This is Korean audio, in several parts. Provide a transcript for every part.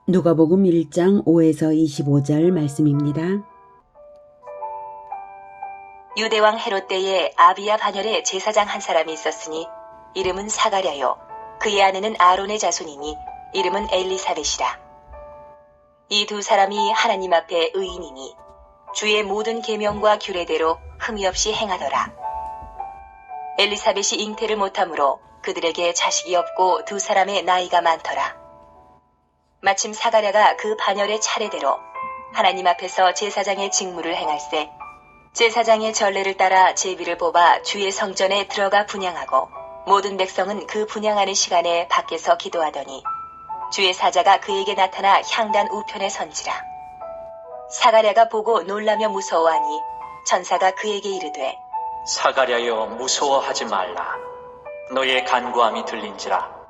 누가복음 1장 5에서 25절 말씀입니다. 유대왕 헤롯 때에 아비야 반열에 제사장 한 사람이 있었으니 이름은 사가랴요. 그의 아내는 아론의 자손이니 이름은 엘리사벳이라. 이 두 사람이 하나님 앞에 의인이니 주의 모든 계명과 규례대로 흠이 없이 행하더라. 엘리사벳이 잉태를 못하므로 그들에게 자식이 없고 두 사람의 나이가 많더라. 마침 사가랴가 그 반열의 차례대로 하나님 앞에서 제사장의 직무를 행할세 제사장의 전례를 따라 제비를 뽑아 주의 성전에 들어가 분향하고 모든 백성은 그 분향하는 시간에 밖에서 기도하더니 주의 사자가 그에게 나타나 향단 우편에 선지라. 사가랴가 보고 놀라며 무서워하니 천사가 그에게 이르되 사가랴여 무서워하지 말라. 너의 간구함이 들린지라.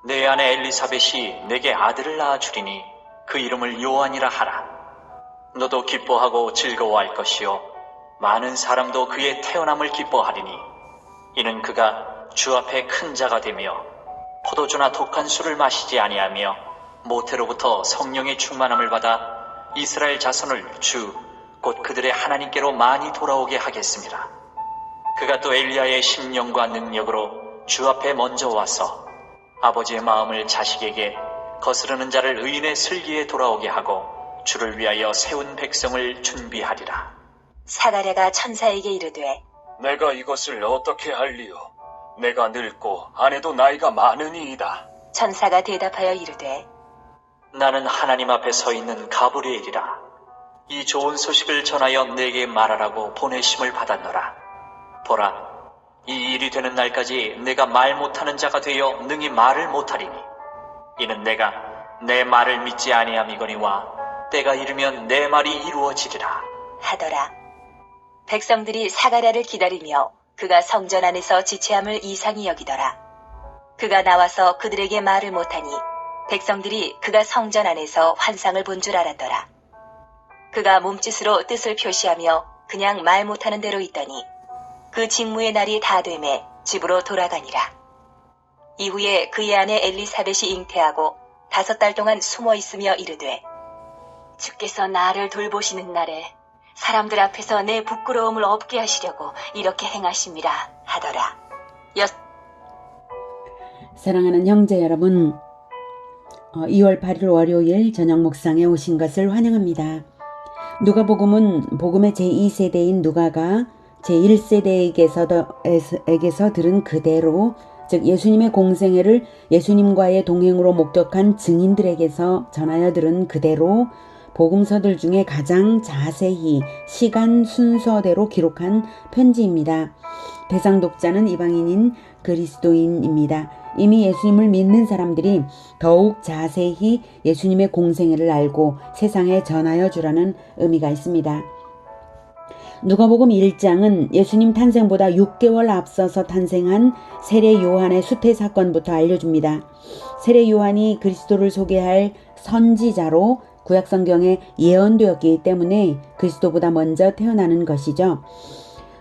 내 아내 엘리사벳이 내게 아들을 낳아주리니 그 이름을 요한이라 하라. 너도 기뻐하고 즐거워할 것이요 많은 사람도 그의 태어남을 기뻐하리니 이는 그가 주 앞에 큰 자가 되며 포도주나 독한 술을 마시지 아니하며 모태로부터 성령의 충만함을 받아 이스라엘 자손을 주 곧 그들의 하나님께로 많이 돌아오게 하겠습니다. 그가 또 엘리야의 심령과 능력으로 주 앞에 먼저 와서 아버지의 마음을 자식에게 거스르는 자를 의인의 슬기에 돌아오게 하고 주를 위하여 세운 백성을 준비하리라. 사가랴가 천사에게 이르되 내가 이것을 어떻게 할리요? 내가 늙고 아내도 나이가 많으니이다. 천사가 대답하여 이르되 나는 하나님 앞에 서 있는 가브리엘이라. 이 좋은 소식을 전하여 내게 말하라고 보내심을 받았노라. 보라, 이 일이 되는 날까지 내가 말 못하는 자가 되어 능히 말을 못하리니 이는 내가 내 말을 믿지 아니함이거니와 때가 이르면 내 말이 이루어지리라 하더라. 백성들이 사가랴를 기다리며 그가 성전 안에서 지체함을 이상히 여기더라. 그가 나와서 그들에게 말을 못하니 백성들이 그가 성전 안에서 환상을 본 줄 알았더라. 그가 몸짓으로 뜻을 표시하며 그냥 말 못하는 대로 있더니 그 직무의 날이 다 되매 집으로 돌아가니라. 이후에 그의 아내 엘리사벳이 잉태하고 5달 동안 숨어 있으며 이르되 주께서 나를 돌보시는 날에 사람들 앞에서 내 부끄러움을 없게 하시려고 이렇게 행하심이라 하더라. 사랑하는 형제 여러분, 2월 8일 월요일 저녁 묵상에 오신 것을 환영합니다. 누가복음은 복음의 제2세대인 누가가 제1세대에게서 들은 그대로, 즉 예수님의 공생애를 예수님과의 동행으로 목격한 증인들에게서 전하여 들은 그대로 복음서들 중에 가장 자세히 시간 순서대로 기록한 편지입니다. 대상 독자는 이방인인 그리스도인입니다. 이미 예수님을 믿는 사람들이 더욱 자세히 예수님의 공생애를 알고 세상에 전하여 주라는 의미가 있습니다. 누가복음 1장은 예수님 탄생보다 6개월 앞서서 탄생한 세례 요한의 수태 사건부터 알려줍니다. 세례 요한이 그리스도를 소개할 선지자로 구약 성경에 예언되었기 때문에 그리스도보다 먼저 태어나는 것이죠.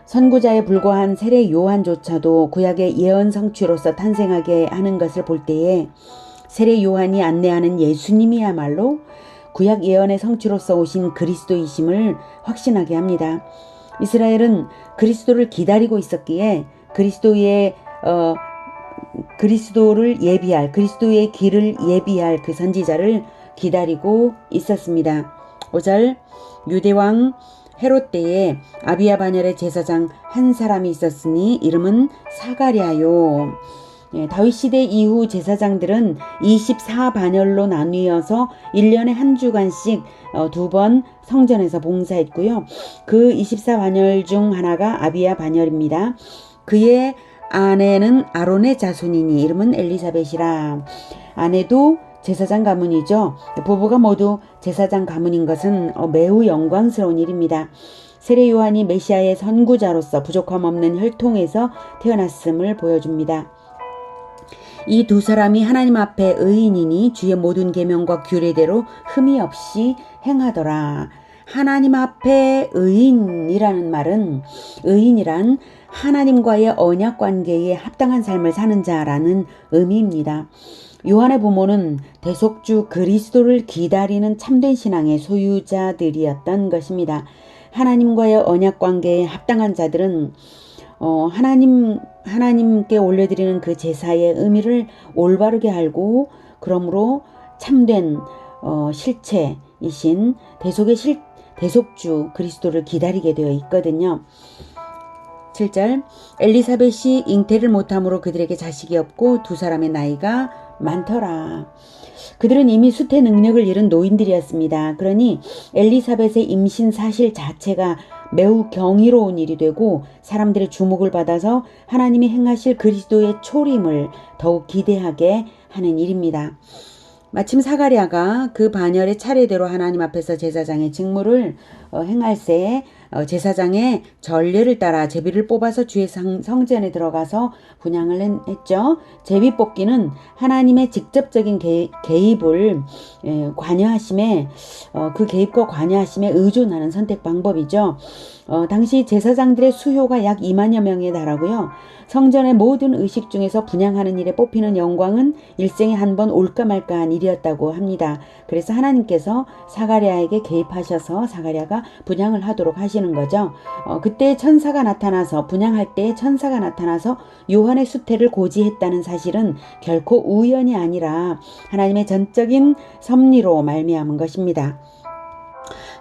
선구자에 불과한 세례 요한조차도 구약의 예언 성취로서 탄생하게 하는 것을 볼 때에 세례 요한이 안내하는 예수님이야말로 구약 예언의 성취로서 오신 그리스도이심을 확신하게 합니다. 이스라엘은 그리스도를 기다리고 있었기에 그리스도를 예비할, 그리스도의 길을 예비할 그 선지자를 기다리고 있었습니다. 5절, 유대왕 헤롯 때에 아비야 반열의 제사장 한 사람이 있었으니 이름은 사가랴요. 다윗 시대 이후 제사장들은 24반열로 나뉘어서 1년에 한 주간씩 2번 성전에서 봉사했고요. 그 24반열 중 하나가 아비야 반열입니다. 그의 아내는 아론의 자손이니 이름은 엘리사벳이라. 아내도 제사장 가문이죠. 부부가 모두 제사장 가문인 것은 매우 영광스러운 일입니다. 세례 요한이 메시아의 선구자로서 부족함 없는 혈통에서 태어났음을 보여줍니다. 이 두 사람이 하나님 앞에 의인이니 주의 모든 계명과 규례대로 흠이 없이 행하더라. 하나님 앞에 의인이라는 말은, 의인이란 하나님과의 언약 관계에 합당한 삶을 사는 자라는 의미입니다. 요한의 부모는 대속주 그리스도를 기다리는 참된 신앙의 소유자들이었던 것입니다. 하나님과의 언약 관계에 합당한 자들은 하나님께 올려드리는 그 제사의 의미를 올바르게 알고 그러므로 참된 실체이신 대속주 그리스도를 기다리게 되어 있거든요. 7절 엘리사벳이 잉태를 못함으로 그들에게 자식이 없고 두 사람의 나이가 많더라. 그들은 이미 수태 능력을 잃은 노인들이었습니다. 그러니 엘리사벳의 임신 사실 자체가 매우 경이로운 일이 되고 사람들의 주목을 받아서 하나님이 행하실 그리스도의 초림을 더욱 기대하게 하는 일입니다. 마침 사가랴가 그 반열의 차례대로 하나님 앞에서 제사장의 직무를 행할새 제사장의 전례를 따라 제비를 뽑아서 주의 성전에 들어가서 분향을 했죠. 제비 뽑기는 하나님의 직접적인 개입을 관여하심에 그 개입과 관여하심에 의존하는 선택 방법이죠. 당시 제사장들의 수요가 약 2만여 명에 달하고요. 성전의 모든 의식 중에서 분향하는 일에 뽑히는 영광은 일생에 한 번 올까 말까한 일이었다고 합니다. 그래서 하나님께서 사가랴에게 개입하셔서 사가랴가 분향을 하도록 하시는 거죠. 그때 천사가 나타나서 분향할 때 천사가 나타나서 요한의 수태를 고지했다는 사실은 결코 우연이 아니라 하나님의 전적인 섭리로 말미암은 것입니다.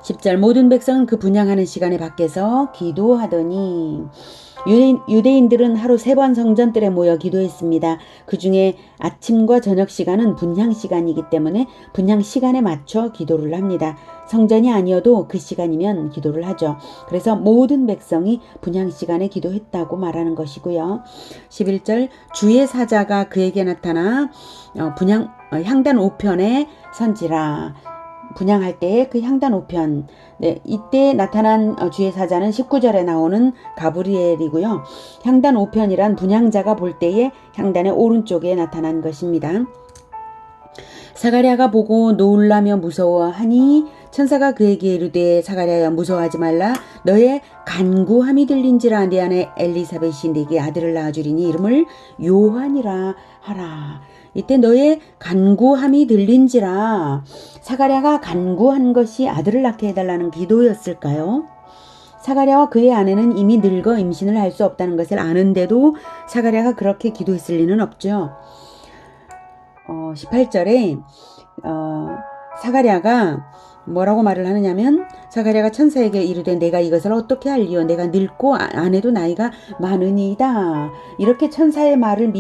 10절 모든 백성은 그 분향하는 시간에 밖에서 기도하더니 유대인들은 하루 3번 성전뜰에 모여 기도했습니다. 그 중에 아침과 저녁 시간은 분향 시간이기 때문에 분향 시간에 맞춰 기도를 합니다. 성전이 아니어도 그 시간이면 기도를 하죠. 그래서 모든 백성이 분향 시간에 기도했다고 말하는 것이고요. 11절 주의 사자가 그에게 나타나 향단 5편에 선지라. 분향할 때의 그 향단 5편. 네, 이때 나타난 주의 사자는 19절에 나오는 가브리엘이고요. 향단 5편이란 분향자가 볼 때에 향단의 오른쪽에 나타난 것입니다. 사가랴가 보고 놀라며 무서워하니 천사가 그에게 이르되 사가랴야 무서워하지 말라. 너의 간구함이 들린지라. 내 아내 엘리사벳이 네게 아들을 낳아주리니 이름을 요한이라 하라. 이때 너의 간구함이 들린지라. 사가랴가 간구한 것이 아들을 낳게 해달라는 기도였을까요? 사가랴와 그의 아내는 이미 늙어 임신을 할 수 없다는 것을 아는데도 사가랴가 그렇게 기도했을 리는 없죠. 18절에 사가랴가 뭐라고 말을 하느냐면 사가랴가 천사에게 이르되 내가 이것을 어떻게 알리오. 내가 늙고 아내도 나이가 많으니이다. 이렇게 천사의 말을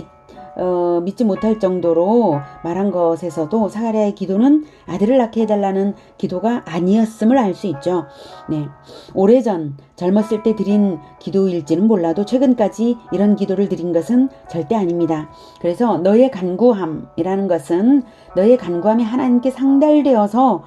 믿지 못할 정도로 말한 것에서도 사가랴의 기도는 아들을 낳게 해달라는 기도가 아니었음을 알 수 있죠. 네, 오래전 젊었을 때 드린 기도일지는 몰라도 최근까지 이런 기도를 드린 것은 절대 아닙니다. 그래서 너의 간구함이라는 것은 너의 간구함이 하나님께 상달되어서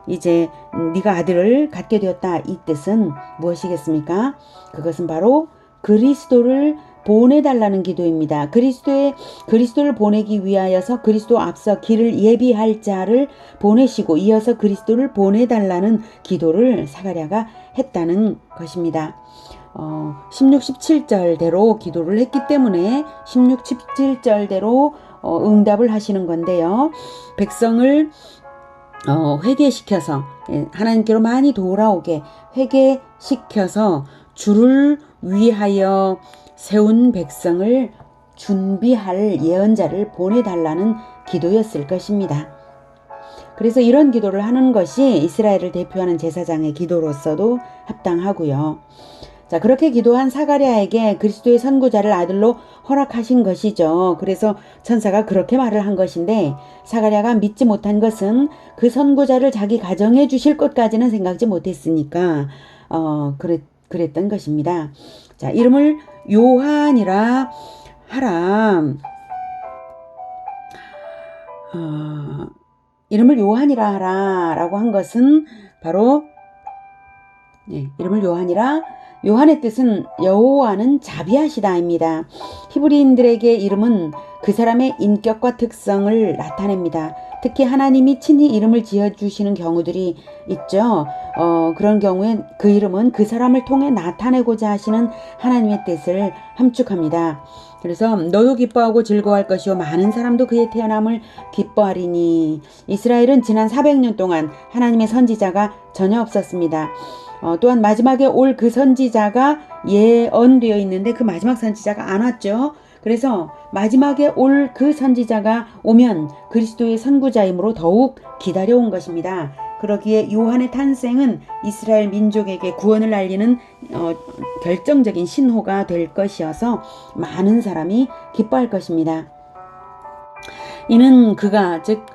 이제 네가 아들을 갖게 되었다, 이 뜻은 무엇이겠습니까? 그것은 바로 그리스도를 보내달라는 기도입니다. 그리스도를 보내기 위하여서 그리스도 앞서 길을 예비할 자를 보내시고 이어서 그리스도를 보내달라는 기도를 사가랴가 했다는 것입니다. 16, 17절대로 기도를 했기 때문에 16, 17절대로 응답을 하시는 건데요. 백성을 회개시켜서 하나님께로 많이 돌아오게 회개시켜서 주를 위하여 세운 백성을 준비할 예언자를 보내달라는 기도였을 것입니다. 그래서 이런 기도를 하는 것이 이스라엘을 대표하는 제사장의 기도로서도 합당하고요. 자, 그렇게 기도한 사가랴에게 그리스도의 선구자를 아들로 허락하신 것이죠. 그래서 천사가 그렇게 말을 한 것인데 사가랴가 믿지 못한 것은 그 선구자를 자기 가정에 주실 것까지는 생각지 못했으니까 그랬던 것입니다. 자, 이름을 요한이라 하라. 이름을 요한이라 하라 라고 한 것은 바로 이름을 요한이라, 요한의 뜻은 여호와는 자비하시다입니다. 히브리인들에게 이름은 그 사람의 인격과 특성을 나타냅니다. 특히 하나님이 친히 이름을 지어주시는 경우들이 있죠. 그런 경우엔 그 이름은 그 사람을 통해 나타내고자 하시는 하나님의 뜻을 함축합니다. 그래서 너도 기뻐하고 즐거워할 것이요 많은 사람도 그의 태어남을 기뻐하리니. 이스라엘은 지난 400년 동안 하나님의 선지자가 전혀 없었습니다. 또한 마지막에 올 그 선지자가 예언되어 있는데 그 마지막 선지자가 안 왔죠. 그래서 마지막에 올 그 선지자가 오면 그리스도의 선구자이므로 더욱 기다려온 것입니다. 그러기에 요한의 탄생은 이스라엘 민족에게 구원을 알리는 결정적인 신호가 될 것이어서 많은 사람이 기뻐할 것입니다. 이는 그가 즉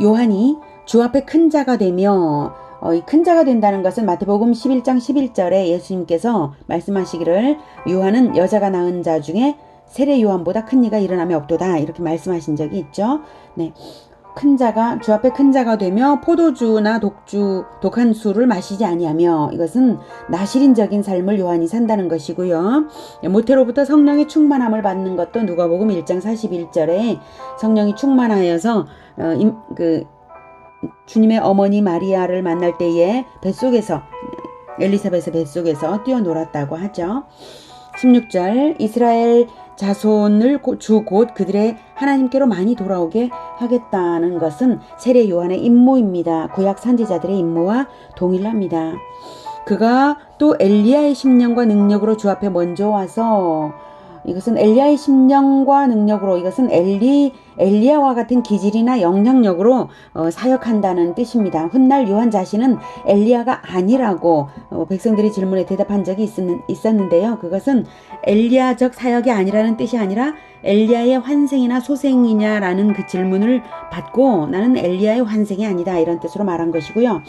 요한이 주 앞에 큰 자가 되며 이 큰 자가 된다는 것은 마태복음 11장 11절에 예수님께서 말씀하시기를 요한은 여자가 낳은 자 중에 세례 요한보다 큰 이가 일어남이 없도다 이렇게 말씀하신 적이 있죠. 네. 큰 자가 주 앞에 큰 자가 되며 포도주나 독한 술을 마시지 아니하며 이것은 나시린적인 삶을 요한이 산다는 것이고요. 모태로부터 성령의 충만함을 받는 것도 누가복음 1장 41절에 성령이 충만하여서 주님의 어머니 마리아를 만날 때에 뱃속에서 엘리사벳의 뱃속에서 뛰어놀았다고 하죠. 16절 이스라엘 자손을 주 곧 그들의 하나님께로 많이 돌아오게 하겠다는 것은 세례 요한의 임무입니다. 구약 선지자들의 임무와 동일합니다. 그가 또 엘리야의 심령과 능력으로 주 앞에 먼저 와서 이것은 엘리야의 심령과 능력으로 이것은 엘리야와 같은 기질이나 영향력으로 사역한다는 뜻입니다. 훗날 요한 자신은 엘리야가 아니라고 백성들이 질문에 대답한 적이 있었는데요. 그것은 엘리야적 사역이 아니라는 뜻이 아니라 엘리야의 환생이나 소생이냐라는 그 질문을 받고 나는 엘리야의 환생이 아니다 이런 뜻으로 말한 것이고요.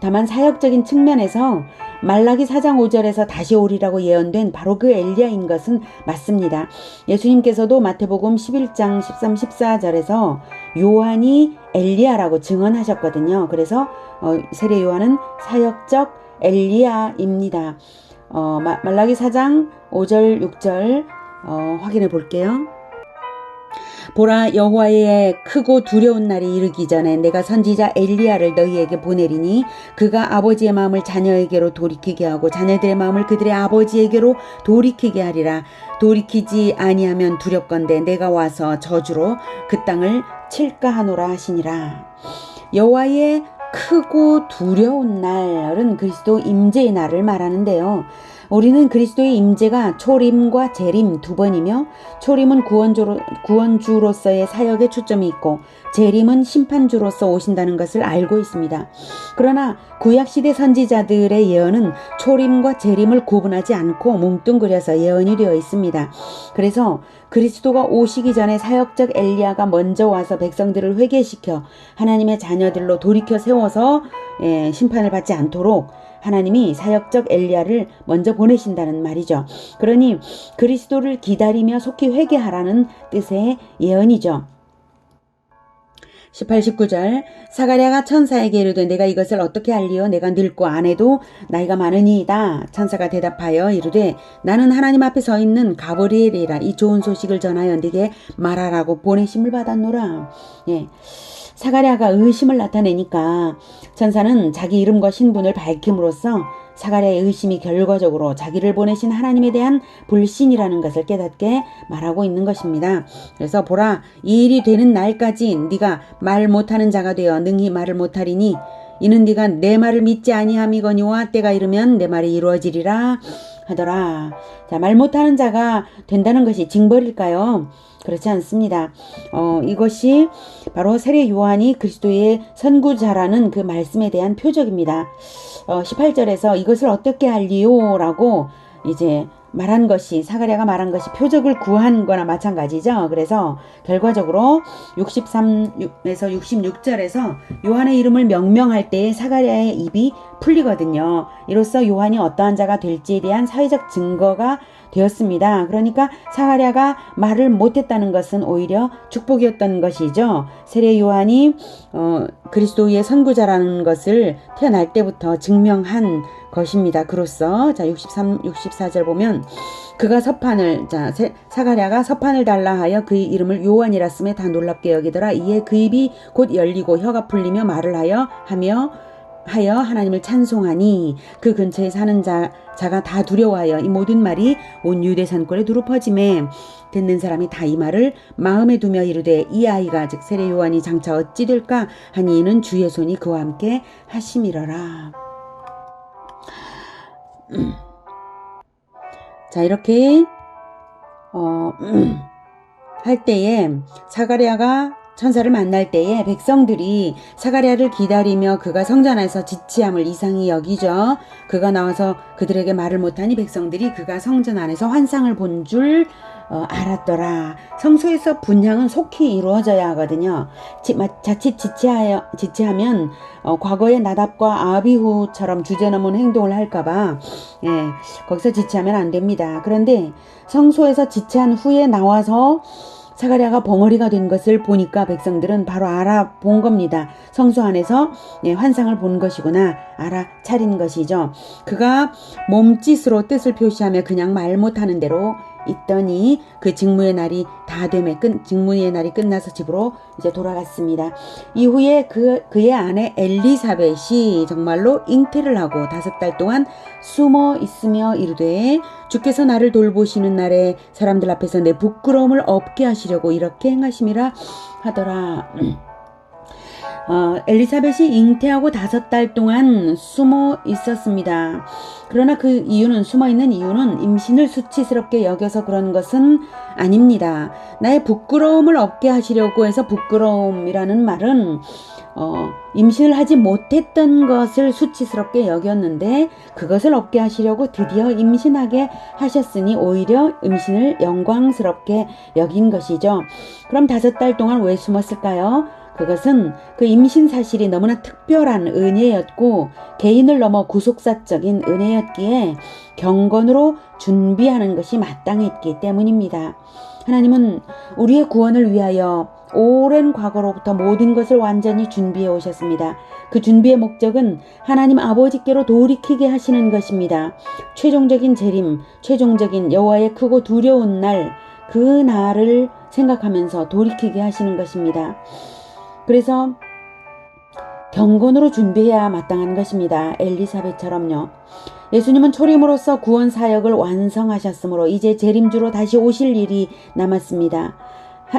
다만 사역적인 측면에서 말라기 4장 5절에서 다시 오리라고 예언된 바로 그 엘리야인 것은 맞습니다. 예수님께서도 마태복음 11장 13, 14절에서 요한이 엘리야라고 증언하셨거든요. 그래서 세례 요한은 사역적 엘리야입니다. 말라기 4장 5절 6절 확인해 볼게요. 보라 여호와의 크고 두려운 날이 이르기 전에 내가 선지자 엘리야를 너희에게 보내리니 그가 아버지의 마음을 자녀에게로 돌이키게 하고 자녀들의 마음을 그들의 아버지에게로 돌이키게 하리라. 돌이키지 아니하면 두렵건대 내가 와서 저주로 그 땅을 칠까 하노라 하시니라. 여호와의 크고 두려운 날은 그리스도 임재의 날을 말하는데요. 우리는 그리스도의 임재가 초림과 재림 두 번이며 초림은 구원주로서의 사역에 초점이 있고 재림은 심판주로서 오신다는 것을 알고 있습니다. 그러나 구약시대 선지자들의 예언은 초림과 재림을 구분하지 않고 뭉뚱그려서 예언이 되어 있습니다. 그래서 그리스도가 오시기 전에 사역적 엘리야가 먼저 와서 백성들을 회개시켜 하나님의 자녀들로 돌이켜 세워서 심판을 받지 않도록 하나님이 사역적 엘리야를 먼저 보내신다는 말이죠. 그러니 그리스도를 기다리며 속히 회개하라는 뜻의 예언이죠. 18, 19절 사가랴가 천사에게 이르되 내가 이것을 어떻게 알리요? 내가 늙고 아내도 나이가 많으니이다. 천사가 대답하여 이르되 나는 하나님 앞에 서 있는 가브리엘이라. 이 좋은 소식을 전하여 네게 말하라고 보내심을 받았노라. 사가랴가 의심을 나타내니까 천사는 자기 이름과 신분을 밝힘으로써 사가랴의 의심이 결과적으로 자기를 보내신 하나님에 대한 불신이라는 것을 깨닫게 말하고 있는 것입니다. 그래서 보라 이 일이 되는 날까지 네가 말 못하는 자가 되어 능히 말을 못하리니 이는 네가 내 말을 믿지 아니함이거니와 때가 이르면 내 말이 이루어지리라 하더라. 자, 말 못하는 자가 된다는 것이 징벌일까요? 그렇지 않습니다. 이것이 바로 세례 요한이 그리스도의 선구자라는 그 말씀에 대한 표적입니다. 18절에서 이것을 어떻게 알리요? 라고 이제 말한 것이 사가랴가 말한 것이 표적을 구한 거나 마찬가지죠. 그래서 결과적으로 63에서 66절에서 요한의 이름을 명명할 때 사가랴의 입이 풀리거든요. 이로써 요한이 어떠한 자가 될지에 대한 사회적 증거가 되었습니다. 그러니까 사가랴가 말을 못했다는 것은 오히려 축복이었던 것이죠. 세례 요한이 그리스도의 선구자라는 것을 태어날 때부터 증명한 것입니다. 그로써 자 63, 64절 보면 그가 서판을 사가랴가 서판을 달라 하여 그의 이름을 요한이라 쓰매 다 놀랍게 여기더라. 이에 그 입이 곧 열리고 혀가 풀리며 말을 하며 하여 하나님을 찬송하니 그 근처에 사는 자가 다 두려워하여 이 모든 말이 온 유대 산골에 두루 퍼짐에 듣는 사람이 다 이 말을 마음에 두며 이르되 이 아이가 즉 세례 요한이 장차 어찌 될까 하니 이는 주의 손이 그와 함께 하심이러라. 자, 이렇게 할 때에 사가랴가 천사를 만날 때에 백성들이 사가랴를 기다리며 그가 성전 안에서 지치함을 이상히 여기죠. 그가 나와서 그들에게 말을 못하니 백성들이 그가 성전 안에서 환상을 본 줄 알았더라. 성소에서 분향은 속히 이루어져야 하거든요. 자칫 지체하면 과거의 나답과 아비후처럼 주제넘은 행동을 할까봐 거기서 지체하면 안 됩니다. 그런데 성소에서 지체한 후에 나와서 사가랴가 벙어리가 된 것을 보니까 백성들은 바로 알아본 겁니다. 성소 안에서 환상을 본 것이구나 알아차린 것이죠. 그가 몸짓으로 뜻을 표시하며 그냥 말 못하는 대로 있더니 그 직무의 날이 다 되매 직무의 날이 끝나서 집으로 이제 돌아갔습니다. 이후에 그의 아내 엘리사벳이 정말로 잉태를 하고 5달 동안 숨어 있으며 이르되 주께서 나를 돌보시는 날에 사람들 앞에서 내 부끄러움을 없게 하시려고 이렇게 행하심이라 하더라. 엘리사벳이 잉태하고 5달 동안 숨어 있었습니다. 그러나 그 이유는 숨어있는 이유는 임신을 수치스럽게 여겨서 그런 것은 아닙니다. 나의 부끄러움을 없게 하시려고 해서 부끄러움이라는 말은 임신을 하지 못했던 것을 수치스럽게 여겼는데 그것을 없게 하시려고 드디어 임신하게 하셨으니 오히려 임신을 영광스럽게 여긴 것이죠. 그럼 5달 동안 왜 숨었을까요? 그것은 그 임신 사실이 너무나 특별한 은혜였고 개인을 넘어 구속사적인 은혜였기에 경건으로 준비하는 것이 마땅했기 때문입니다. 하나님은 우리의 구원을 위하여 오랜 과거로부터 모든 것을 완전히 준비해 오셨습니다. 그 준비의 목적은 하나님 아버지께로 돌이키게 하시는 것입니다. 최종적인 재림, 최종적인 여호와의 크고 두려운 날, 그 날을 생각하면서 돌이키게 하시는 것입니다. 그래서 경건으로 준비해야 마땅한 것입니다. 엘리사벳처럼요. 예수님은 초림으로써 구원 사역을 완성하셨으므로 이제 재림주로 다시 오실 일이 남았습니다.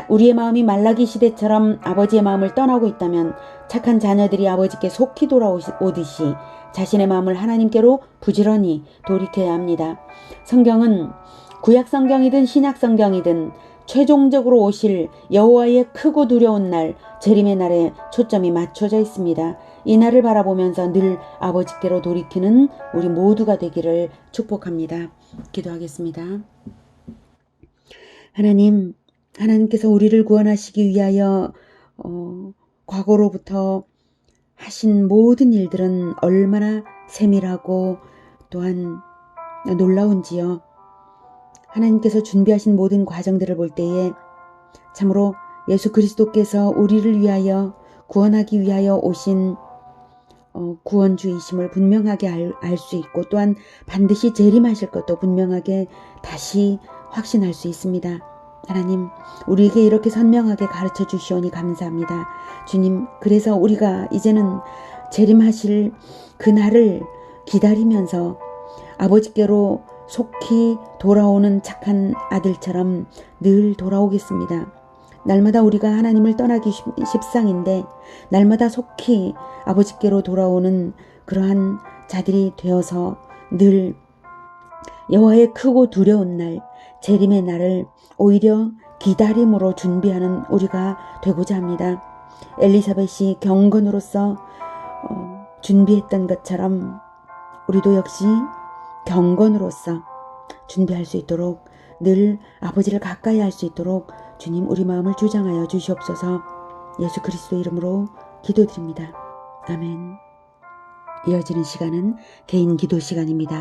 우리의 마음이 말라기 시대처럼 아버지의 마음을 떠나고 있다면 착한 자녀들이 아버지께 속히 돌아오듯이 자신의 마음을 하나님께로 부지런히 돌이켜야 합니다. 성경은 구약 성경이든 신약 성경이든 최종적으로 오실 여호와의 크고 두려운 날, 재림의 날에 초점이 맞춰져 있습니다. 이 날을 바라보면서 늘 아버지께로 돌이키는 우리 모두가 되기를 축복합니다. 기도하겠습니다. 하나님께서 우리를 구원하시기 위하여 과거로부터 하신 모든 일들은 얼마나 세밀하고 또한 놀라운지요. 하나님께서 준비하신 모든 과정들을 볼 때에 참으로 예수 그리스도께서 우리를 위하여 구원하기 위하여 오신 구원주이심을 분명하게 알 수 있고 또한 반드시 재림하실 것도 분명하게 다시 확신할 수 있습니다. 하나님, 우리에게 이렇게 선명하게 가르쳐 주시오니 감사합니다. 주님, 그래서 우리가 이제는 재림하실 그날을 기다리면서 아버지께로 속히 돌아오는 착한 아들처럼 늘 돌아오겠습니다. 날마다 우리가 하나님을 떠나기 십상인데 날마다 속히 아버지께로 돌아오는 그러한 자들이 되어서 늘 여호와의 크고 두려운 날, 재림의 날을 오히려 기다림으로 준비하는 우리가 되고자 합니다. 엘리사벳이 경건으로서 준비했던 것처럼 우리도 역시 경건으로서 준비할 수 있도록 늘 아버지를 가까이 할 수 있도록 주님 우리 마음을 주장하여 주시옵소서. 예수 그리스도 이름으로 기도드립니다. 아멘. 이어지는 시간은 개인 기도 시간입니다.